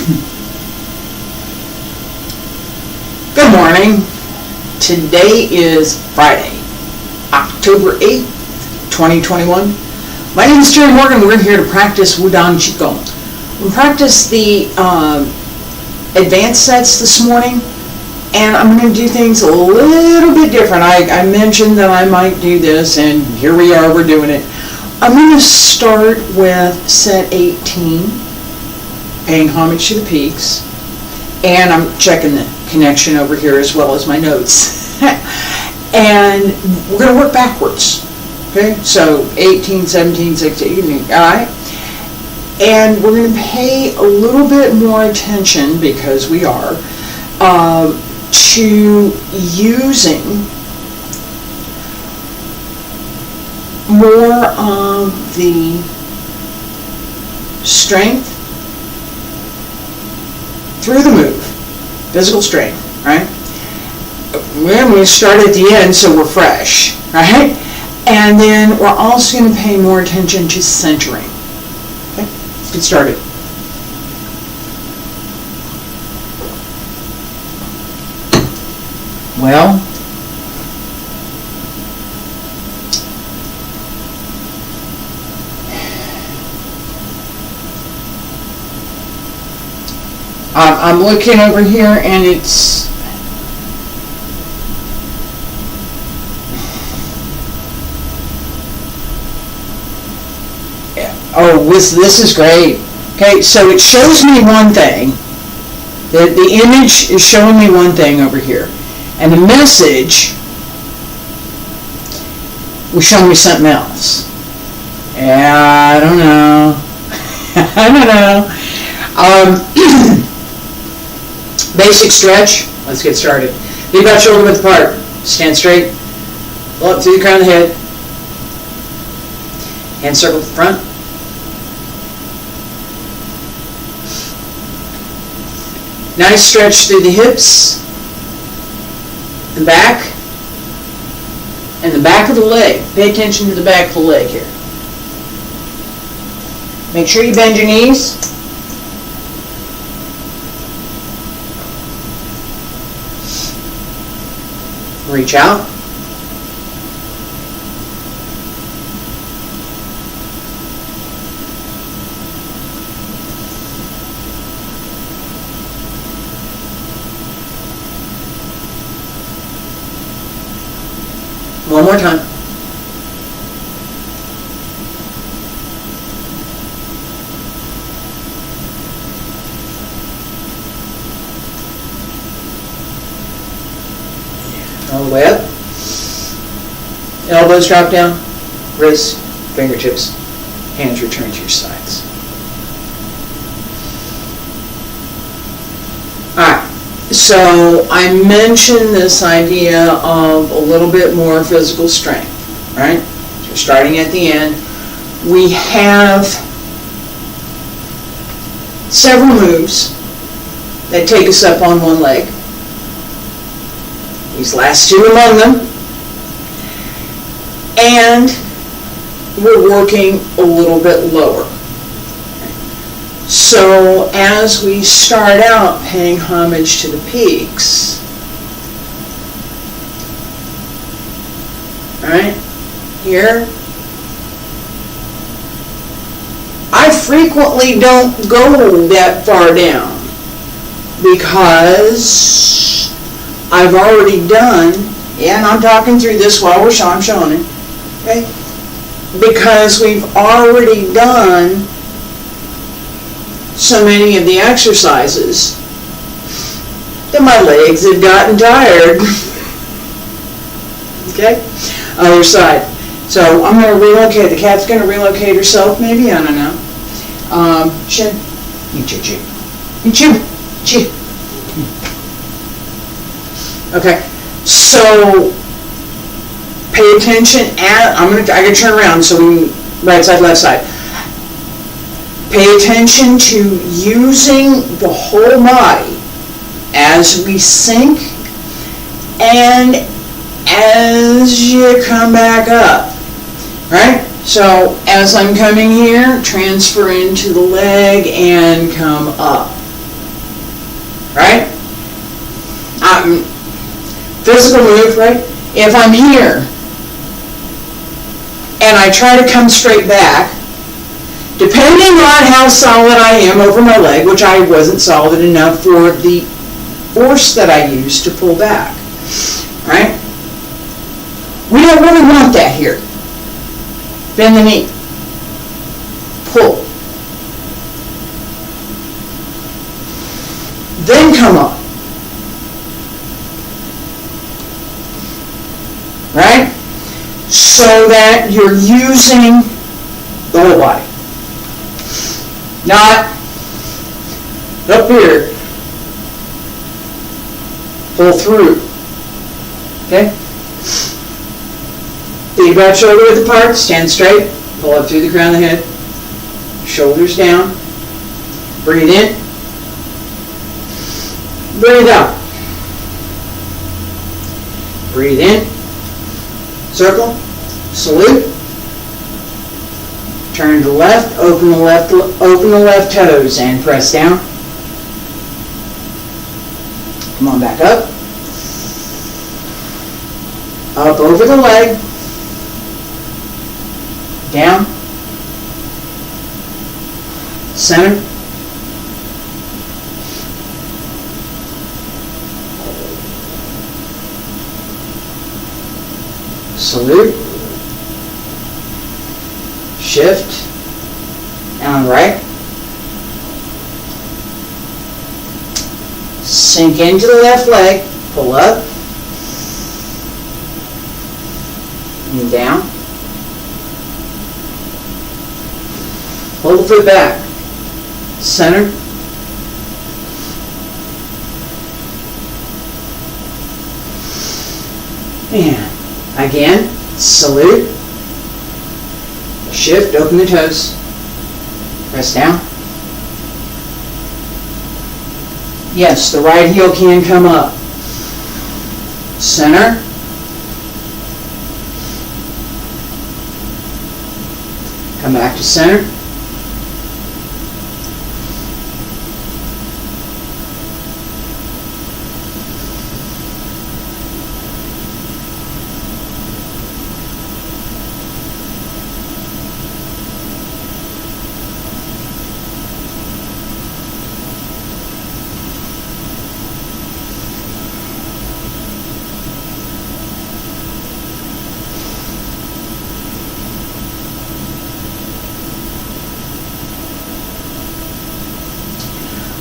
Good morning. Today is Friday, October 8th, 2021. My name is Jerry Morgan. We're here to practice Wudang Qigong. We practiced the advanced sets this morning, and I'm going to do things a little bit different. I mentioned that I might do this, and here we are, we're doing it. I'm going to start with set 18, paying homage to the peaks, and I'm checking the connection over here as well as my notes. And we're going to work backwards. Okay, so 18, 17, 16, all right? And we're going to pay a little bit more attention, because we are, to using more of the strength through the move, physical strength, right? When we start at the end, so we're fresh, right? And then we're also going to pay more attention to centering. Okay, let's get started. Well, I'm looking over here, and it's this is great. Okay, so it shows me one thing. The image is showing me one thing over here, and the message was showing me something else. Yeah, I don't know. I don't know. Basic stretch. Let's get started. Be about shoulder width apart. Stand straight. Pull up through the crown of the head. Hand circle to the front. Nice stretch through the hips, the back, and the back of the leg. Pay attention to the back of the leg here. Make sure you bend your knees. Reach out. One more time. All the way up. Elbows drop down. Wrists, fingertips, hands return to your sides. Alright. So I mentioned this idea of a little bit more physical strength, right? So starting at the end, we have several moves that take us up on one leg. These last two among them. And we're working a little bit lower. So as we start out paying homage to the peaks, right here, I frequently don't go that far down, because I've already done, and I'm talking through this while I'm showing it, okay? Because we've already done so many of the exercises that my legs have gotten tired. Okay? Other side. So I'm going to relocate. The cat's going to relocate herself, maybe? I don't know. Chin. You chin. You chin. Okay. So pay attention I can turn around, so we right side, left side. Pay attention to using the whole body as we sink and as you come back up, right? So as I'm coming here, transfer into the leg and come up. right? Physical move, right? If I'm here and I try to come straight back, depending on how solid I am over my leg, which I wasn't solid enough for the force that I used to pull back, right? We don't really want that here. Bend the knee. Pull. Then come up. Right? So that you're using the whole body. Not up here. Pull through. Okay? Feet about shoulder width apart, stand straight, pull up through the crown of the head, shoulders down, breathe in, breathe out, breathe in, circle, salute, turn to the left, open the left toes and press down. Come on back up. Up over the leg. Down. Center. Salute. Shift. And right. Sink into the left leg. Pull up. And down. Pull the foot back. Center. And again, salute. Shift, open the toes. Press down. Yes, the right heel can come up. Center. Come back to center.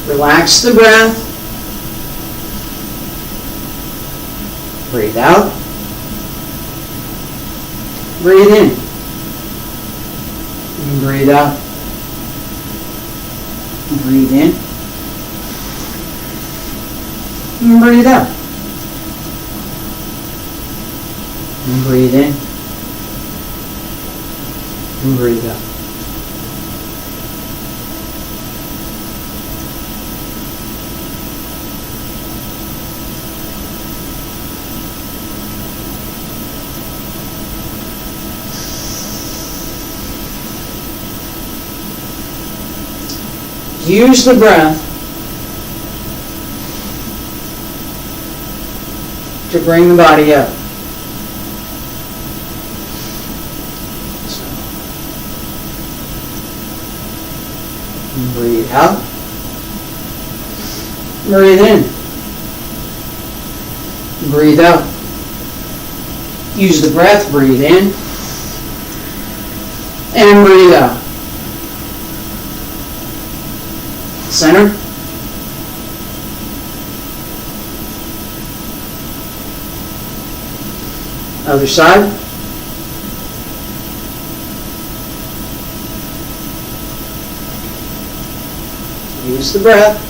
Relax the breath. Breathe out. Breathe in. And breathe out. Breathe in. And breathe out. And breathe in. And breathe out. Use the breath to bring the body up. Breathe out. Breathe in. Breathe out. Use the breath. Breathe in. And breathe out. Center. Other side. Use the breath.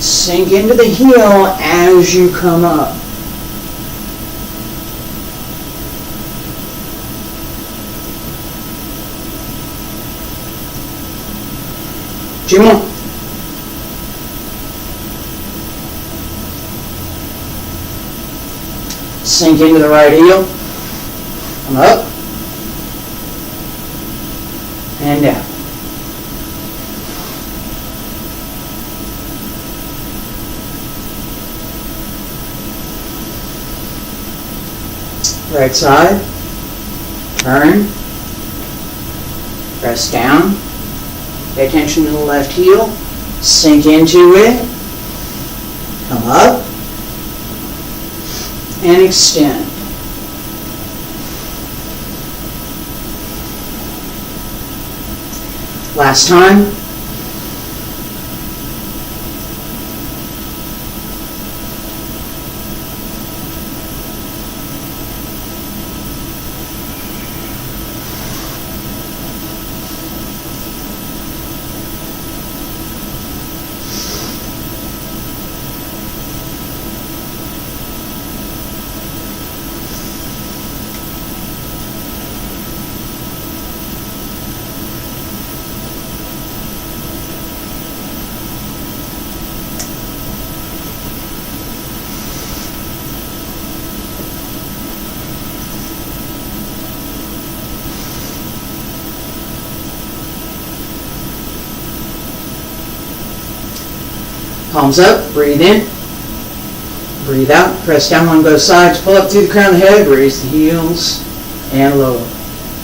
Sink into the heel as you come up. Two more. Sink into the right heel. Come up. And down. Right side. Turn. Press down. Pay attention to the left heel. Sink into it. Come up. And extend. Last time. Palms up, breathe in, breathe out, press down on both sides, pull up through the crown of the head, raise the heels, and lower.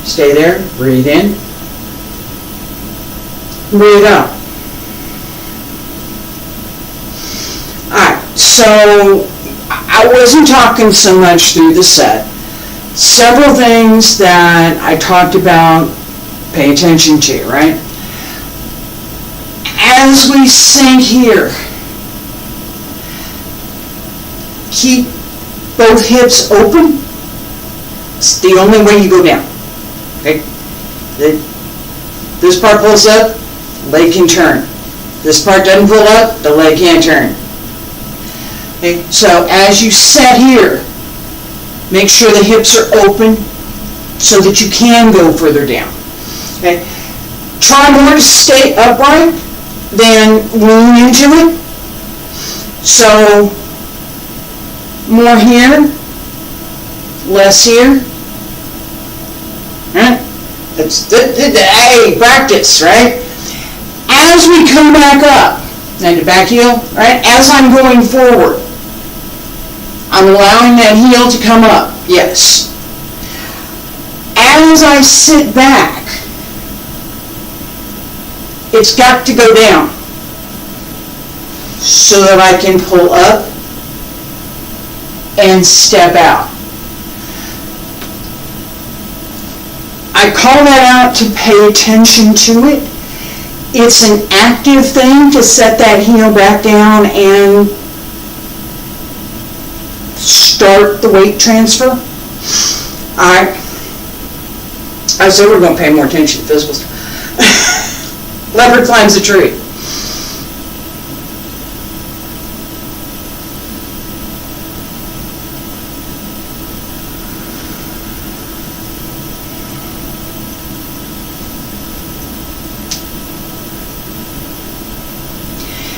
Stay there, breathe in, breathe out. Alright, so I wasn't talking so much through the set. Several things that I talked about, pay attention to, right? As we sink here, keep both hips open. It's the only way you go down. Okay? This part pulls up, leg can turn. This part doesn't pull up, the leg can't turn. Okay? So as you set here, make sure the hips are open so that you can go further down. Okay? Try more to stay upright than lean into it. So more here, less here. Right? Hey, practice, right? As we come back up, and the back heel, right? As I'm going forward, I'm allowing that heel to come up, yes. As I sit back, it's got to go down so that I can pull up and step out. I call that out to pay attention to it. It's an active thing to set that heel back down and start the weight transfer. I said we're going to pay more attention to physical stuff. Leopard climbs a tree.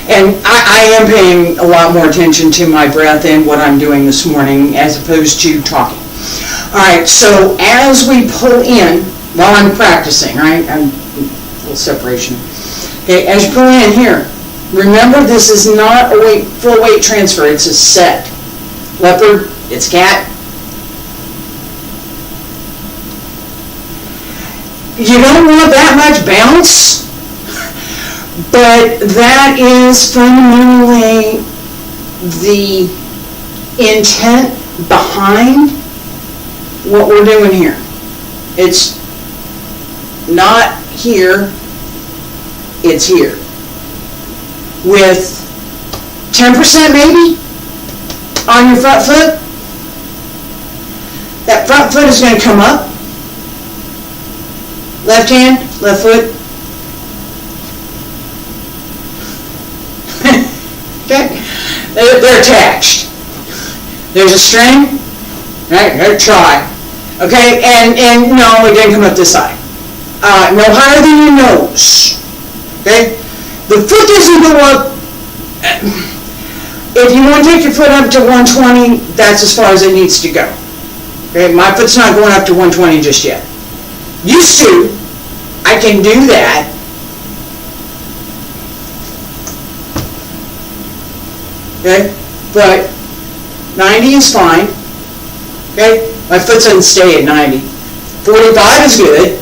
And I am paying a lot more attention to my breath and what I'm doing this morning as opposed to talking. Alright, so as we pull in, while I'm practicing, right, I'm a little separation. Okay, as you pull in here, remember this is not a full weight transfer, it's a set. Leopard, it's cat. You don't want that much bounce. But that is fundamentally the intent behind what we're doing here. It's not here, it's here. With 10% maybe on your front foot, that front foot is going to come up. Left hand, left foot. Okay, they're attached. There's a string, right? Try. Okay, and no, it didn't come up this side. No higher than your nose. Okay, the foot doesn't go up. If you want to take your foot up to 120, that's as far as it needs to go. Okay, my foot's not going up to 120 just yet. Used to, I can do that. Okay, but 90 is fine. Okay, My foot doesn't stay at 90. 45 is good.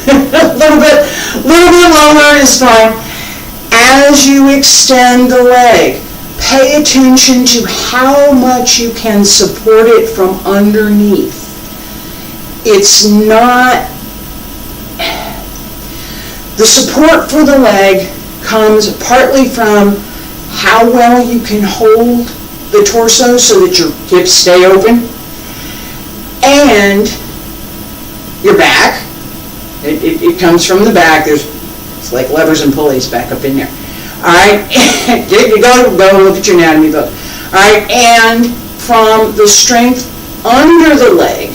a little bit longer is fine. As you extend the leg, pay attention to how much you can support it from underneath. It's not, the support for the leg comes partly from how well you can hold the torso so that your hips stay open, and your back. It comes from the back. It's like levers and pulleys back up in there. All right, go look at your anatomy book. All right, and from the strength under the leg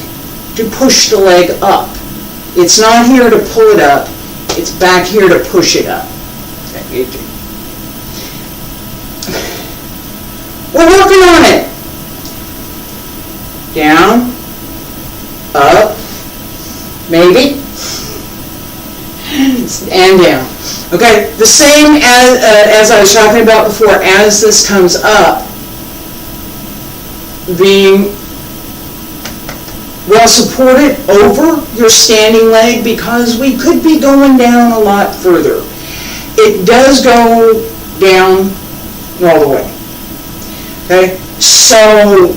to push the leg up. It's not here to pull it up. It's back here to push it up. We're working on it. Down, up, maybe, and down. Okay, the same as I was talking about before, as this comes up, being well supported over your standing leg, because we could be going down a lot further. It does go down all the way. Okay, so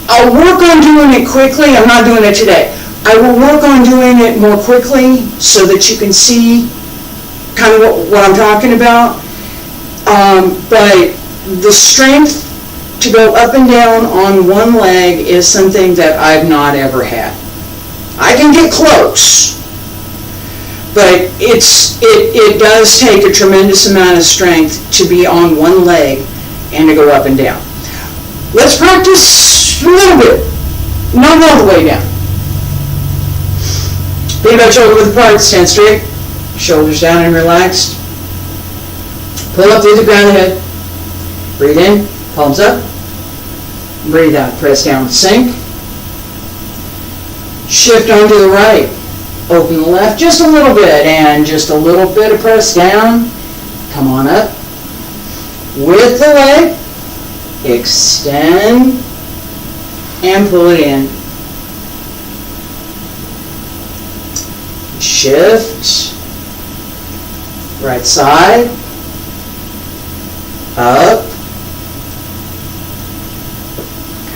I'll work on doing it quickly. I'm not doing it today. I will work on doing it more quickly so that you can see kind of what I'm talking about. But the strength to go up and down on one leg is something that I've not ever had. I can get close, but it does take a tremendous amount of strength to be on one leg and to go up and down. Let's practice a little bit, not all the way down. Feet about shoulder width apart, stand straight, shoulders down and relaxed. Pull up through the crown of the head. Breathe in, palms up. Breathe out, press down, sink. Shift onto the right. Open the left just a little bit, and just a little bit of press down. Come on up. With the leg, extend and pull it in. Shift. Right side. Up.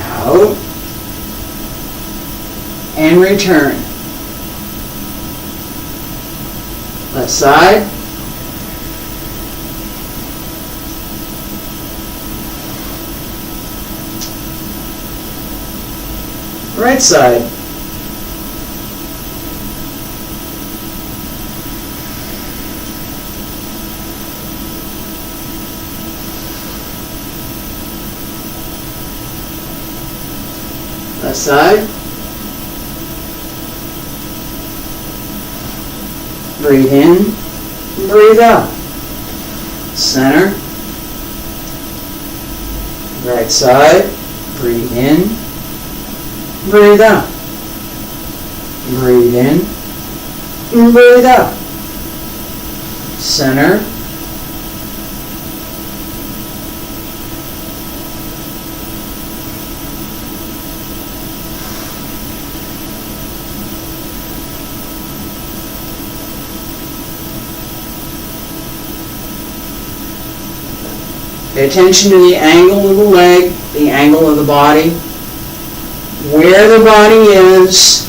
Out. And return. Left side. Right side. Left side. Breathe in, breathe out. Center. Right side. Breathe in, breathe out. Breathe in, breathe out. Center. Pay attention to the angle of the leg, the angle of the body, where the body is,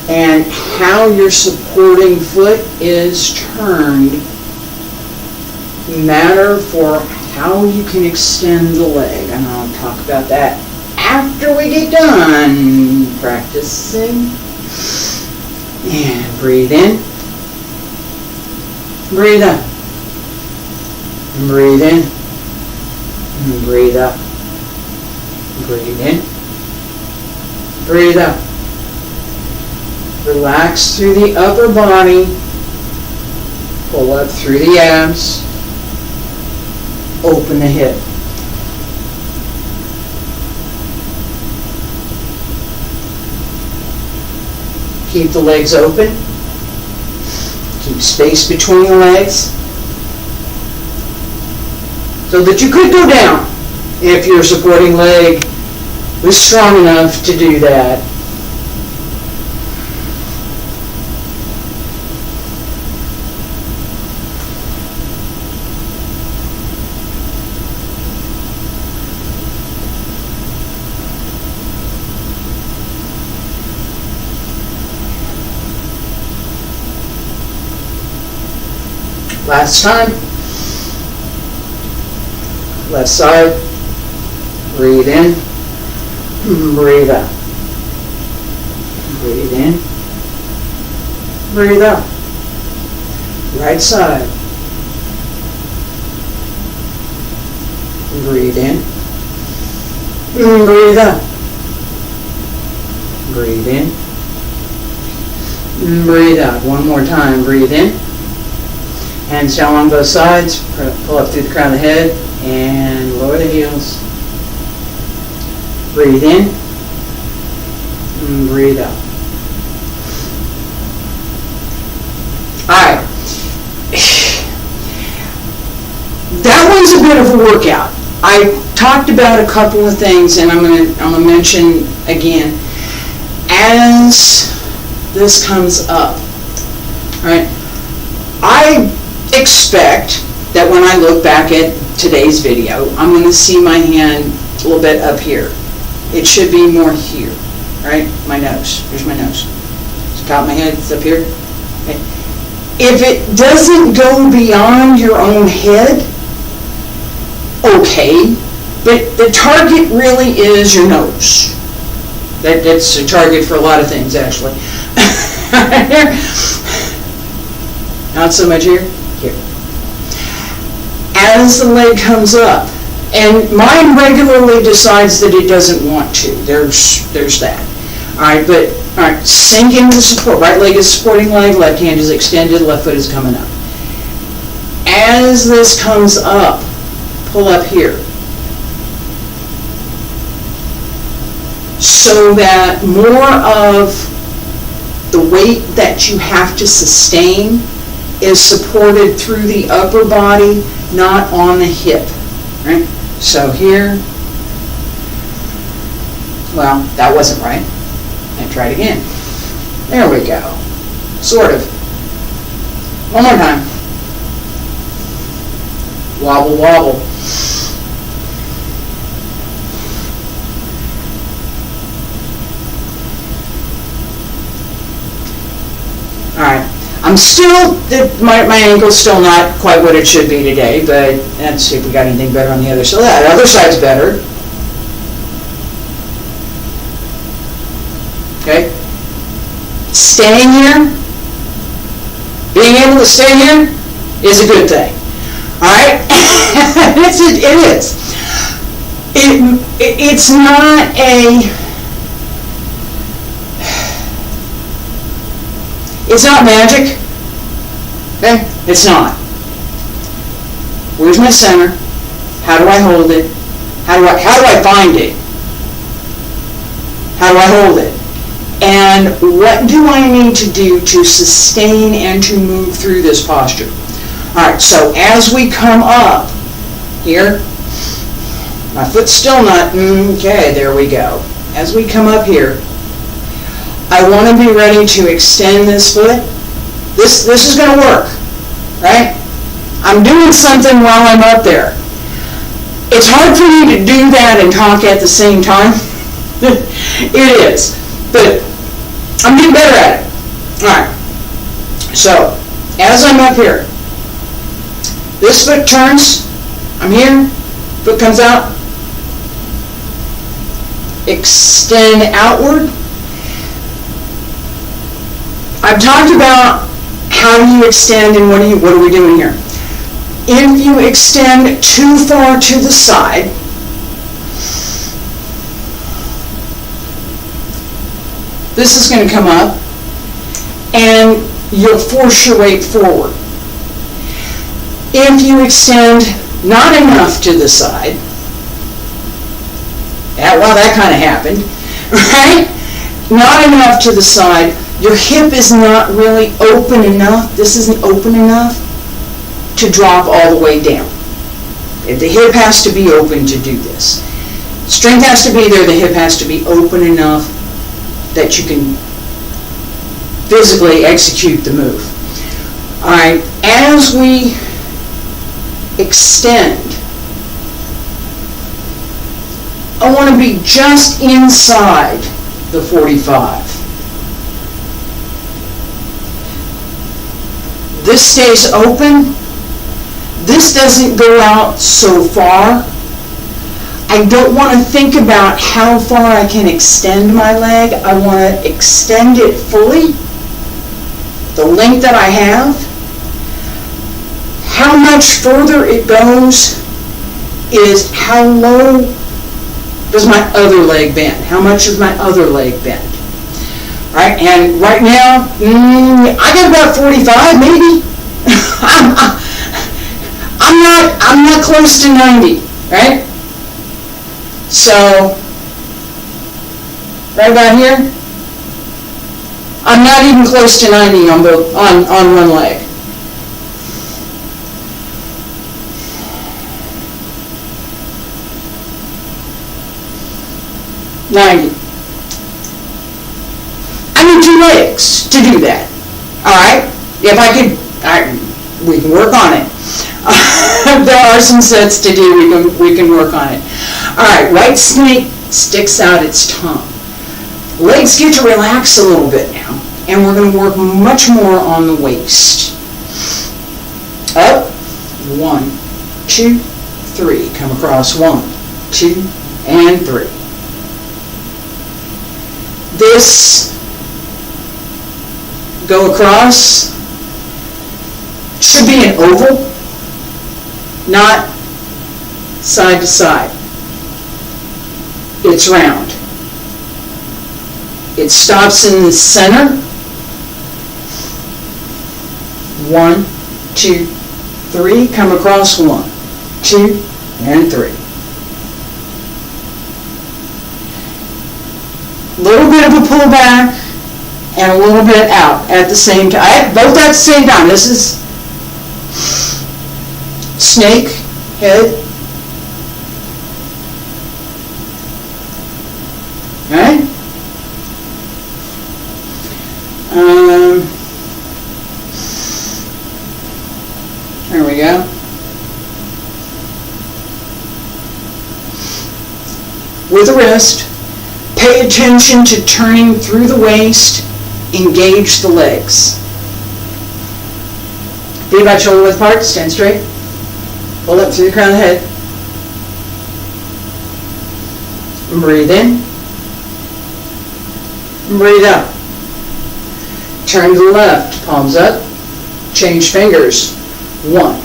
and how your supporting foot is turned matter for how you can extend the leg. And I'll talk about that after we get done practicing. And breathe in. Breathe out. Breathe in. Breathe out. Breathe in. Breathe out. Relax through the upper body. Pull up through the abs. Open the hip. Keep the legs open. Keep space between the legs so that you could go down. if your supporting leg was strong enough to do that. Last time. Left side. Breathe in. Breathe out. Breathe in. Breathe out. Right side. Breathe in. Breathe out. Breathe in. Breathe out. One more time. Breathe in. Hands down on both sides. Pull up through the crown of the head and lower the heels. Breathe in. And breathe out. Alright. That one's a bit of a workout. I talked about a couple of things, and I'm gonna mention again as this comes up. Alright. I expect that when I look back at today's video, I'm going to see my hand a little bit up here. It should be more here, right? My nose. Here's my nose. It's top of my head. It's up here. Okay. If it doesn't go beyond your own head, okay, but the target really is your nose. That's a target for a lot of things, actually. Not so much here. Here. As the leg comes up, and mine regularly decides that it doesn't want to. There's that. Alright, but alright, sink into the support. Right leg is supporting leg, left hand is extended, left foot is coming up. As this comes up, pull up here. So that more of the weight that you have to sustain is supported through the upper body, not on the hip. Right? So here, well, that wasn't right. And try it again. There we go. Sort of. One more time. Wobble, wobble. Alright. I'm still, my ankle's still not quite what it should be today, but let's see if we got anything better on the other side. The other side's better. Okay? Staying here, being able to stay here is a good thing. Alright? It is. It's not It's not magic. Okay? It's not. Where's my center? How do I hold it? How do I find it? How do I hold it? And what do I need to do to sustain and to move through this posture? Alright, so as we come up here, my foot's still not, okay, there we go. As we come up here, I want to be ready to extend this foot. This is going to work, right? I'm doing something while I'm up there. It's hard for me to do that and talk at the same time. It is. But I'm getting better at it. Alright. So, as I'm up here, this foot turns. I'm here. Foot comes out. Extend outward. I've talked about how do you extend and what are we doing here. If you extend too far to the side, this is going to come up and you'll force your weight forward. If you extend not enough to the side, well, that kind of happened, right? Not enough to the side, your hip is not really open enough, this isn't open enough to drop all the way down. If the hip has to be open to do this. Strength has to be there, the hip has to be open enough that you can physically execute the move. Alright, as we extend, I want to be just inside the 45. This stays open. This doesn't go out so far. I don't want to think about how far I can extend my leg. I want to extend it fully, the length that I have. How much further it goes is how low does my other leg bend? How much does my other leg bend? Right, and right now, I got about 45 maybe. I'm not close to 90, right? So, right about here, I'm not even close to 90 on one leg. I need 2 legs to do that. Alright? If I could, we can work on it. There are some sets to do, we can work on it. Alright, right snake sticks out its tongue. Legs get to relax a little bit now, and we're going to work much more on the waist. Up, 1, 2, 3. Come across, 1, 2, and 3. This, go across, should be an oval, not side to side. It's round. It stops in the center. 1, 2, 3. Come across, 1, 2, and 3. Little bit of a pullback and a little bit out at the same time. Both at the same time. This is snake head. Alright? There we go. With the wrist, pay attention to turning through the waist, engage the legs. Feet about shoulder width apart, stand straight. Pull up through the crown of the head. And breathe in. And breathe out. Turn to the left, palms up. Change fingers. 1,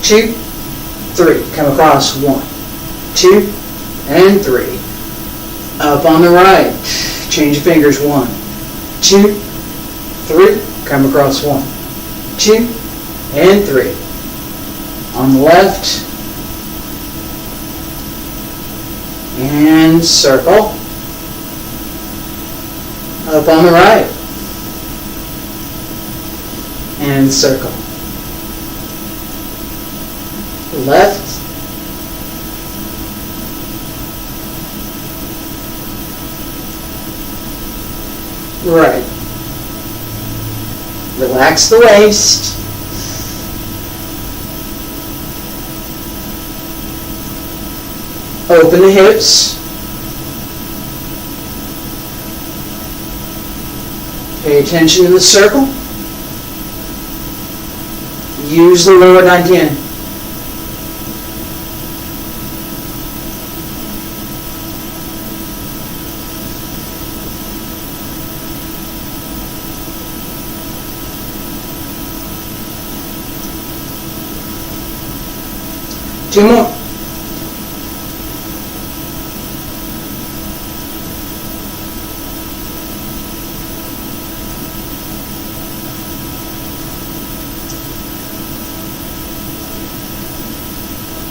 2, 3. Come across. 1, 2, and 3. Up on the right. Change fingers. 1, 2, 3. Come across. 1, 2, and 3. On the left. And circle. Up on the right. And circle. Left. Right. Relax the waist. Open the hips. Pay attention to the circle. Use the lower dantian. Two more.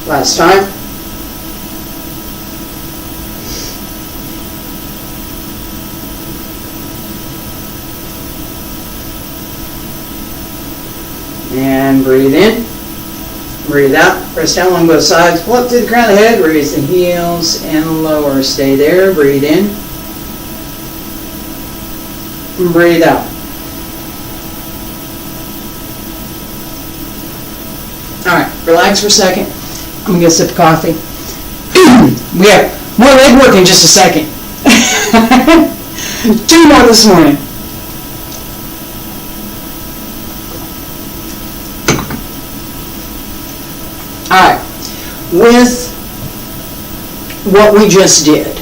Last time. And breathe in. Breathe out, press down along both sides, pull up to the crown of the head, raise the heels and lower. Stay there, breathe in. And breathe out. Alright, relax for a second. I'm going to get a sip of coffee. We have more leg work in just a second. 2 more this morning. Alright, with what we just did,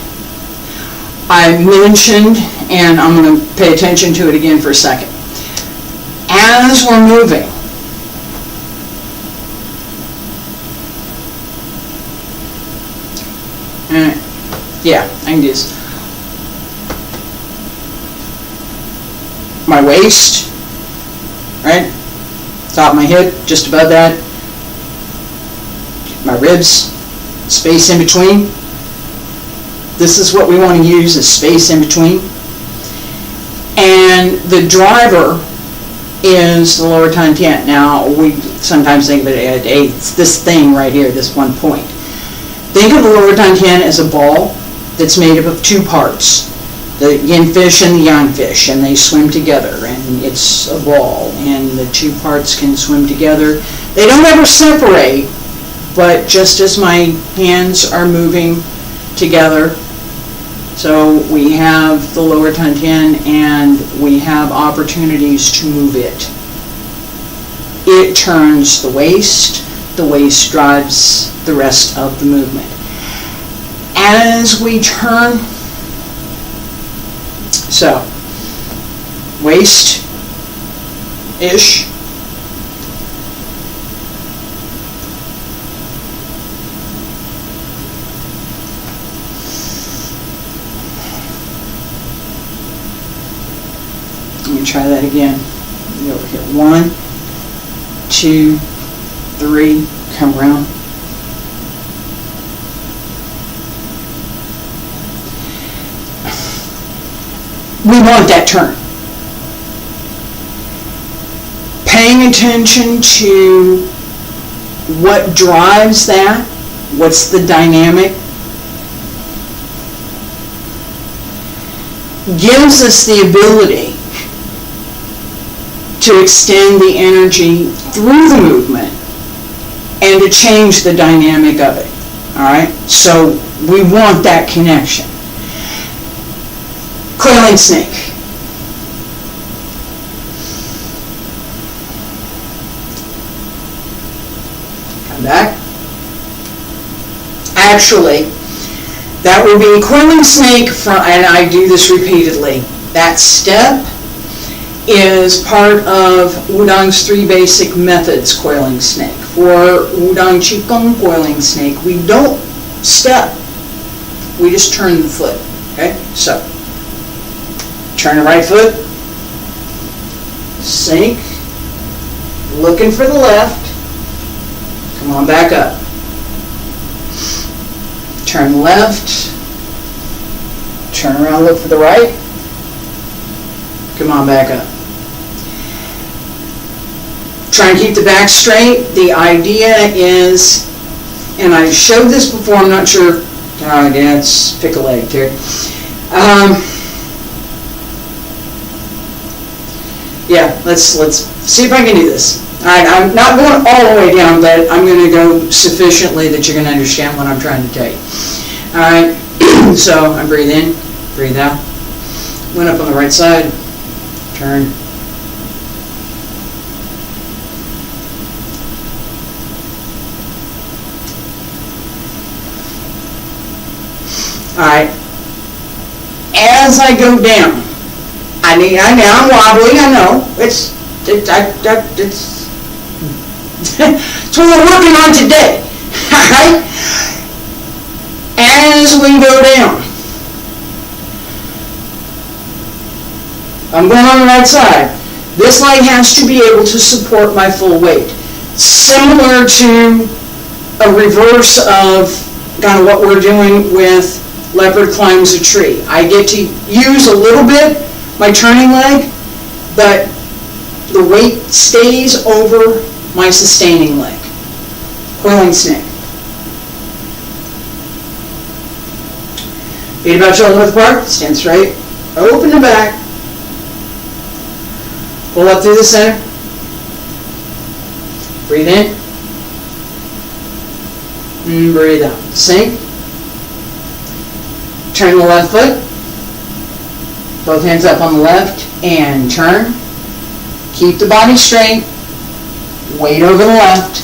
I mentioned, and I'm going to pay attention to it again for a second, as we're moving, yeah, I can do this. My waist, right? Top of my hip, just above that. My ribs, space in between. This is what we want to use, is space in between. And the driver is the lower Tantian. Now, we sometimes think of it as it's this thing right here, this one point. Think of the lower Tantian as a ball that's made up of 2 parts, the yin fish and the yang fish, and they swim together, and it's a ball, and the 2 parts can swim together. They don't ever separate, but just as my hands are moving together, so we have the lower Tantian, and we have opportunities to move it. It turns the waist drives the rest of the movement. As we turn, so, waist-ish, let me try that again. Over here, 1, 2, 3, come around. We want that turn. Paying attention to what drives that, what's the dynamic, gives us the ability to extend the energy through the movement and to change the dynamic of it. Alright? So we want that connection. Coiling Snake. Come back. Actually, that would be Coiling Snake from, and I do this repeatedly, that step is part of Wudang's 3 basic methods, Coiling Snake. For Wudang Qigong Coiling Snake, we don't step, we just turn the foot. Okay, so turn the right foot, sink, looking for the left, come on back up. Turn left, turn around, look for the right, come on back up. Try and keep the back straight. The idea is, and I showed this before, I'm not sure, yeah, it's pick a leg here. Yeah, let's see if I can do this. Alright, I'm not going all the way down, but I'm going to go sufficiently that you're going to understand what I'm trying to tell you. Alright, so I breathe in, breathe out. Went up on the right side, turn. Alright, as I go down, I'm wobbly, I know, it's what we're working on today, alright? As we go down, I'm going on the right side. This leg has to be able to support my full weight. Similar to a reverse of kind of what we're doing with Leopard climbs a tree. I get to use a little bit my turning leg, but the weight stays over my sustaining leg. Coiling Snake. Feet about shoulder width apart, stand straight, open the back, pull up through the center, breathe in, and breathe out. Sink, turn the left foot, both hands up on the left, and turn. Keep the body straight, weight over the left.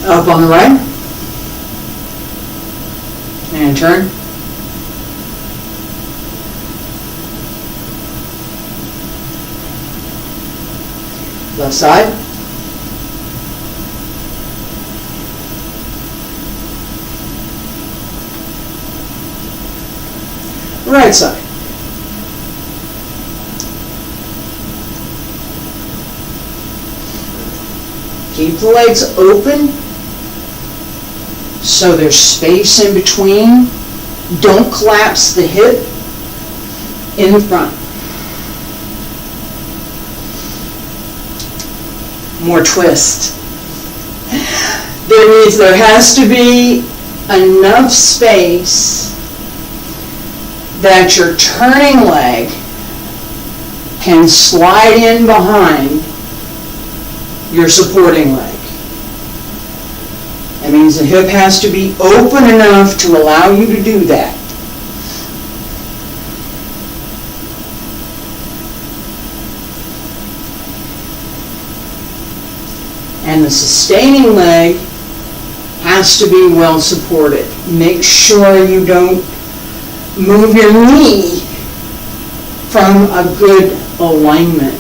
Up on the right, and turn. Left side. Right side. Keep the legs open so there's space in between. Don't collapse the hip in the front. More twist. There has to be enough space that your turning leg can slide in behind your supporting leg. That means the hip has to be open enough to allow you to do that. And the sustaining leg has to be well supported. Make sure you don't move your knee from a good alignment.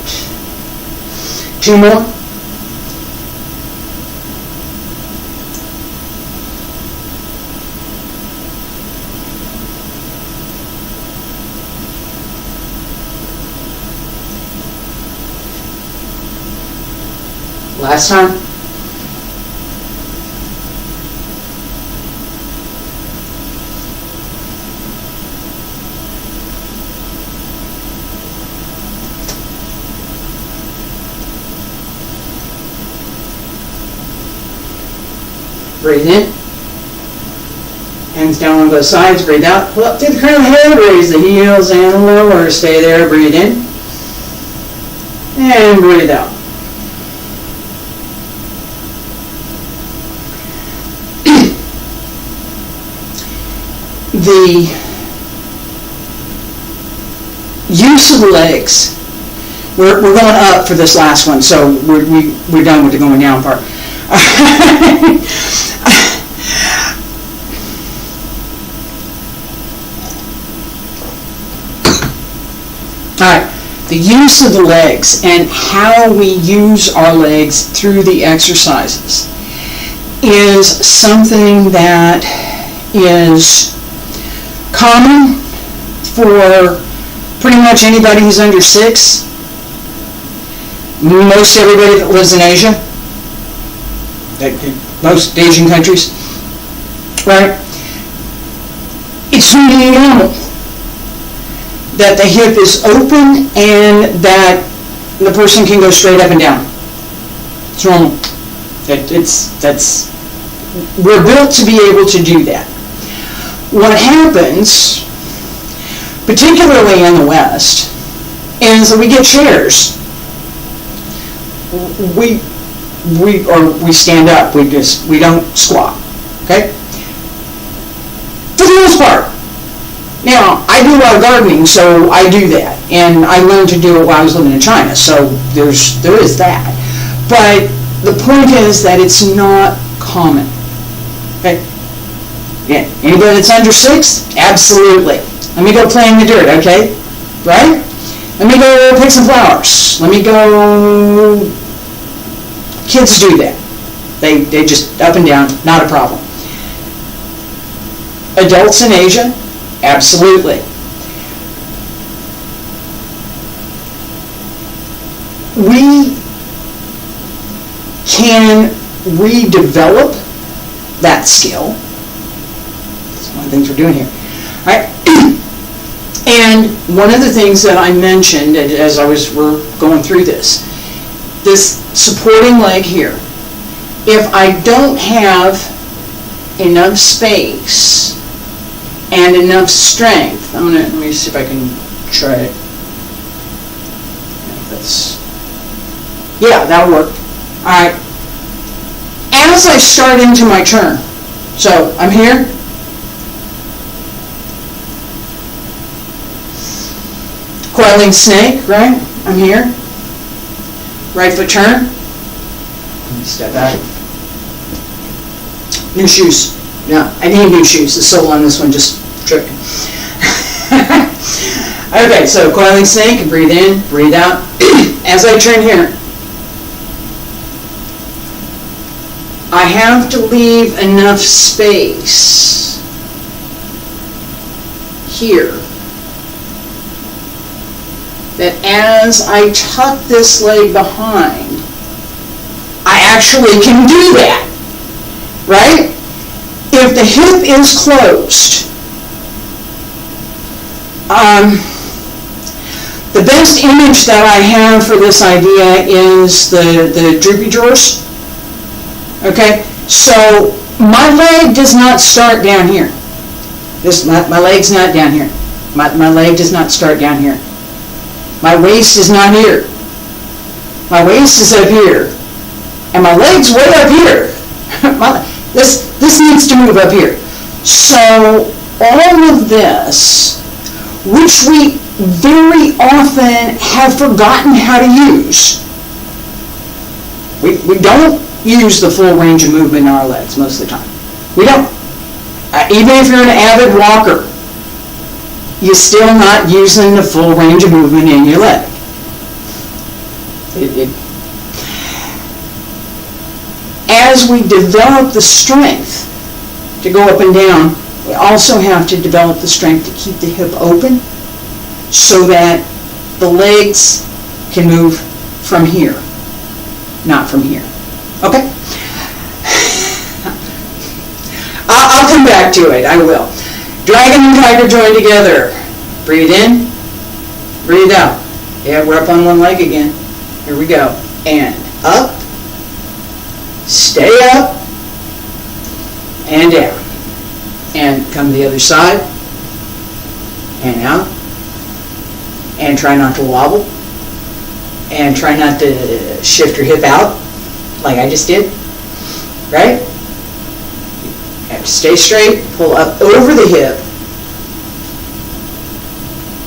2 more. Last time. Breathe in. Hands down on both sides. Breathe out. Pull up through the crown of the head. Raise the heels and lower. Stay there. Breathe in. And breathe out. The use of the legs. We're going up for this last one, so we're done with the going down part. Alright, the use of the legs and how we use our legs through the exercises is something that is common for pretty much anybody who's under 6. Most everybody that lives in Asia, most Asian countries, right? It's really normal that the hip is open and that the person can go straight up and down. It's normal. We're built to be able to do that. What happens, particularly in the West, is that we get chairs. We stand up. We don't squat. Okay? For the most part. Now, I do a lot of gardening, so I do that, and I learned to do it while I was living in China. So there is that. But the point is that it's not common. Okay? Yeah. Anybody that's under 6? Absolutely. Let me go play in the dirt, okay? Right? Let me go pick some flowers. Let me go... Kids do that. They just up and down, not a problem. Adults in Asia? Absolutely. We can redevelop that skill. That's one of the things we're doing here. All right? And one of the things that I mentioned as we're going through this supporting leg here, if I don't have enough space and enough strength, let me see if I can try it. Yeah, that'll work. All right. As I start into my turn, so I'm here. Coiling Snake, right? I'm here. Right foot turn. Let me step back. New shoes. Yeah, I need new shoes. The sole on this one just tripped me. Okay, so Coiling Snake, breathe in, breathe out. As I turn here, I have to leave enough space here that as I tuck this leg behind, I actually can do that, right? If the hip is closed, the best image that I have for this idea is the droopy drawers. Okay, so my leg does not start down here. My leg's not down here. My leg does not start down here. My waist is not here. My waist is up here. And my leg's way up here. This needs to move up here. So all of this, which we very often have forgotten how to use. We don't use the full range of movement in our legs most of the time. We don't. Even if you're an avid walker, you're still not using the full range of movement in your leg. As we develop the strength to go up and down, we also have to develop the strength to keep the hip open so that the legs can move from here, not from here. Okay? I'll come back to it. I will. Dragon and tiger join together. Breathe in. Breathe out. Yeah, we're up on one leg again. Here we go. And up. Stay up. And down. And come to the other side. And out. And try not to wobble. And try not to shift your hip out like I just did. Right? You have to stay straight, pull up over the hip,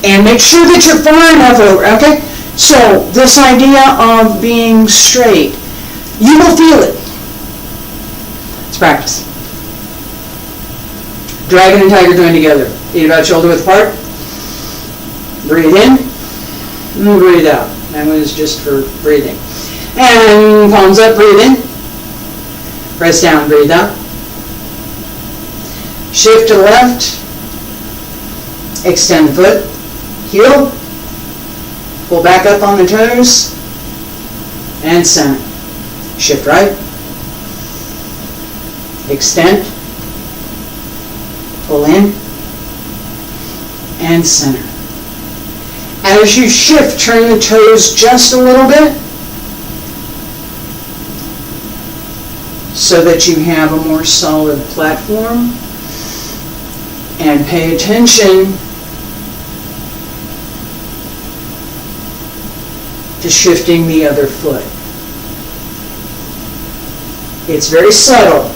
and make sure that you're far enough over, okay? So this idea of being straight, you will feel it. Let's practice. Dragon and tiger join together. Feet about shoulder width apart. Breathe in, and breathe out. That was just for breathing. And palms up, breathe in. Press down, breathe out. Shift to the left. Extend the foot. Heel. Pull back up on the toes. And center. Shift right. Extend. Pull in. And center. As you shift, turn the toes just a little bit so that you have a more solid platform. And pay attention to shifting the other foot. It's very subtle.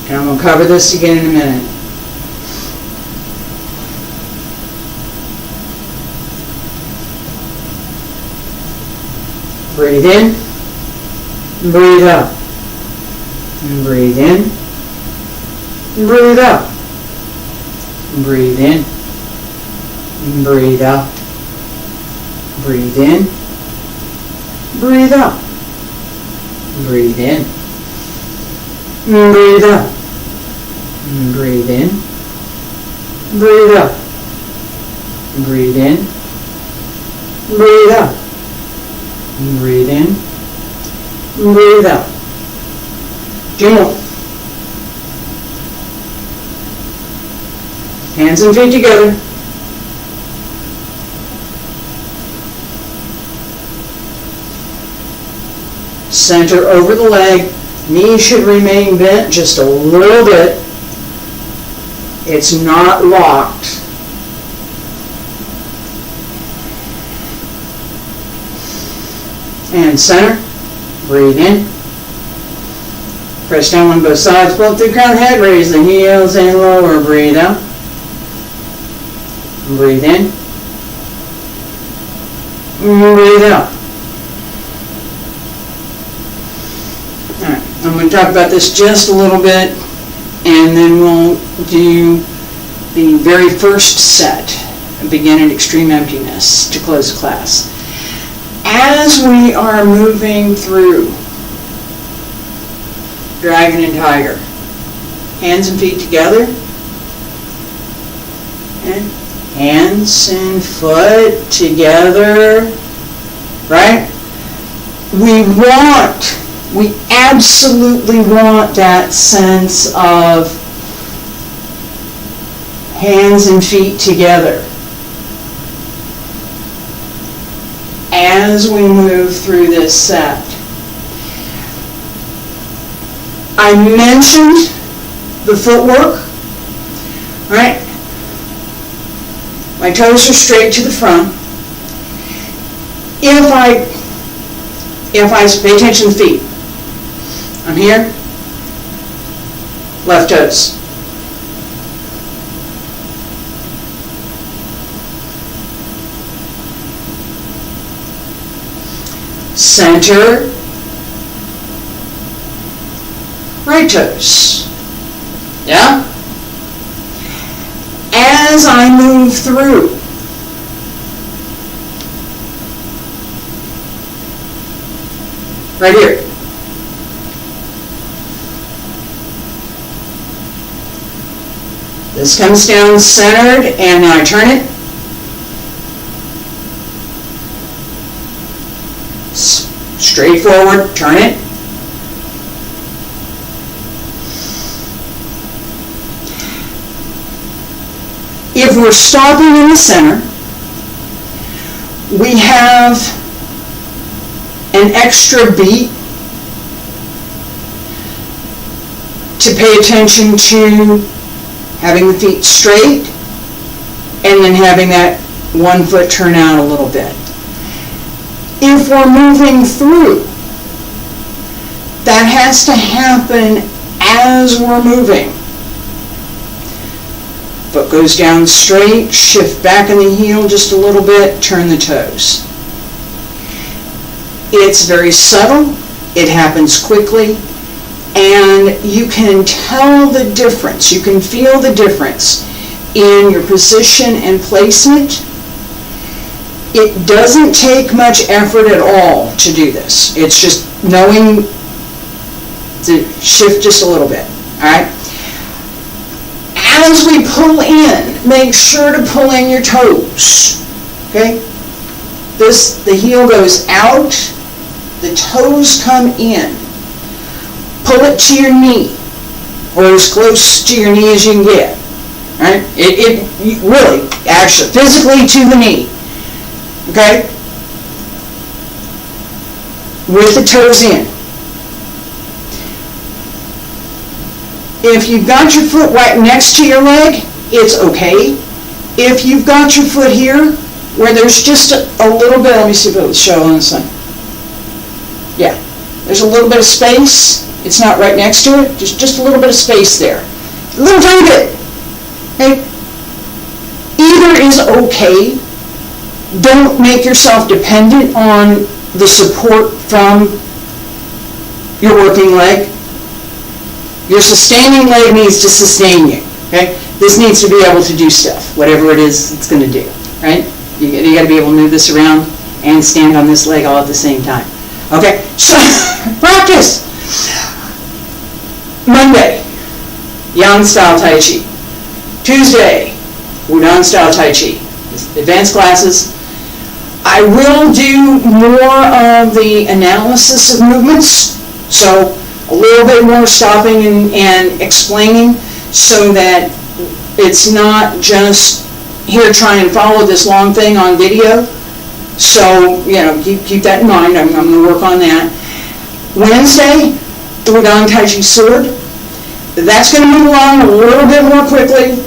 And I'm going to cover this again in a minute. Breathe in, breathe out, and breathe in, and breathe out, and breathe in, and breathe out, breathe in, breathe out, breathe in, and breathe out, and breathe in, breathe out, and breathe in, Breathe out. Breathe in. Breathe out. 2 more. Hands and feet together. Center over the leg. Knees should remain bent just a little bit. It's not locked. And center. Breathe in. Press down on both sides. Pull up through the crown of the head. Raise the heels and lower. Breathe out. Breathe in. Breathe out. Alright, I'm going to talk about this just a little bit, and then we'll do the very first set, begin at extreme emptiness, to close the class. As we are moving through Dragon and Tiger, hands and feet together, and hands and foot together, right? We absolutely want that sense of hands and feet together as we move through this set. I mentioned the footwork, right? My toes are straight to the front. If I pay attention to the feet, I'm here, left toes. Center, right toes. Yeah? As I move through, right here. This comes down centered, and now I turn it. Straight forward, turn it. If we're stopping in the center, we have an extra beat to pay attention to having the feet straight and then having that one foot turn out a little bit. If we're moving through, that has to happen as we're moving. Foot goes down straight, shift back in the heel just a little bit, turn the toes. It's very subtle, it happens quickly, and you can tell the difference, you can feel the difference in your position and placement. It doesn't take much effort at all to do this. It's just knowing to shift just a little bit, all right? As we pull in, make sure to pull in your toes, okay? The heel goes out, the toes come in. Pull it to your knee, or as close to your knee as you can get, right? It really, actually, physically to the knee, okay? With the toes in. If you've got your foot right next to your leg, it's okay. If you've got your foot here, where there's just a little bit, let me see if it'll show on this one. Yeah, there's a little bit of space. It's not right next to it, just a little bit of space there. A little tiny bit. Okay? Either is okay. Don't make yourself dependent on the support from your working leg. Your sustaining leg needs to sustain you. Okay? This needs to be able to do stuff, whatever it is it's going to do. Right? You got to be able to move this around and stand on this leg all at the same time. Okay? So practice. Monday, Yang style Tai Chi. Tuesday, Wudang style Tai Chi. Advanced classes. I will do more of the analysis of movements, so a little bit more stopping and explaining, so that it's not just here try and follow this long thing on video. So, keep that in mind. I'm going to work on that. Wednesday, the Wudang Tai Chi sword. That's going to move along a little bit more quickly,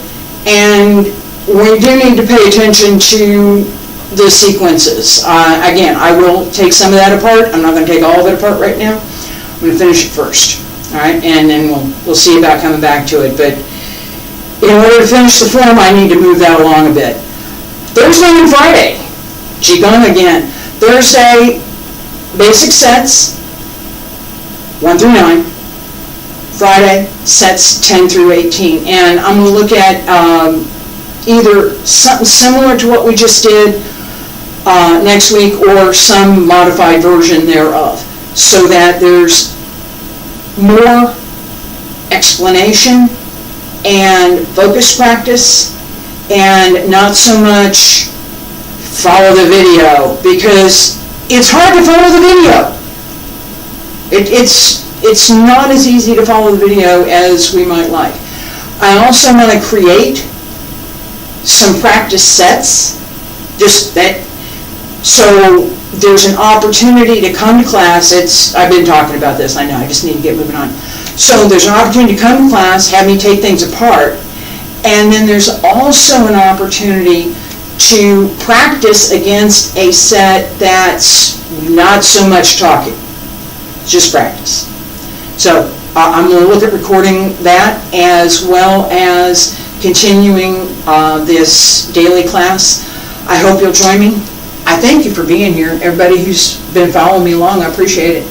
and we do need to pay attention to the sequences. Again, I will take some of that apart. I'm not going to take all of it apart right now. I'm going to finish it first, all right? And then we'll see about coming back to it. But in order to finish the form, I need to move that along a bit. Thursday and Friday, Qigong again. Thursday, basic sets, 1 through 9. Friday, sets 10 through 18. And I'm going to look at either something similar to what we just did next week, or some modified version thereof, so that there's more explanation and focus practice, and not so much follow the video, because it's hard to follow the video. It's not as easy to follow the video as we might like. I also want to create some practice sets, just that, so there's an opportunity to come to class. I've been talking about this, I know, I just need to get moving on. So there's an opportunity to come to class, have me take things apart, and then there's also an opportunity to practice against a set that's not so much talking, just practice. So I'm going to look at recording that, as well as continuing this daily class. I hope you'll join me. I thank you for being here. Everybody who's been following me along, I appreciate it.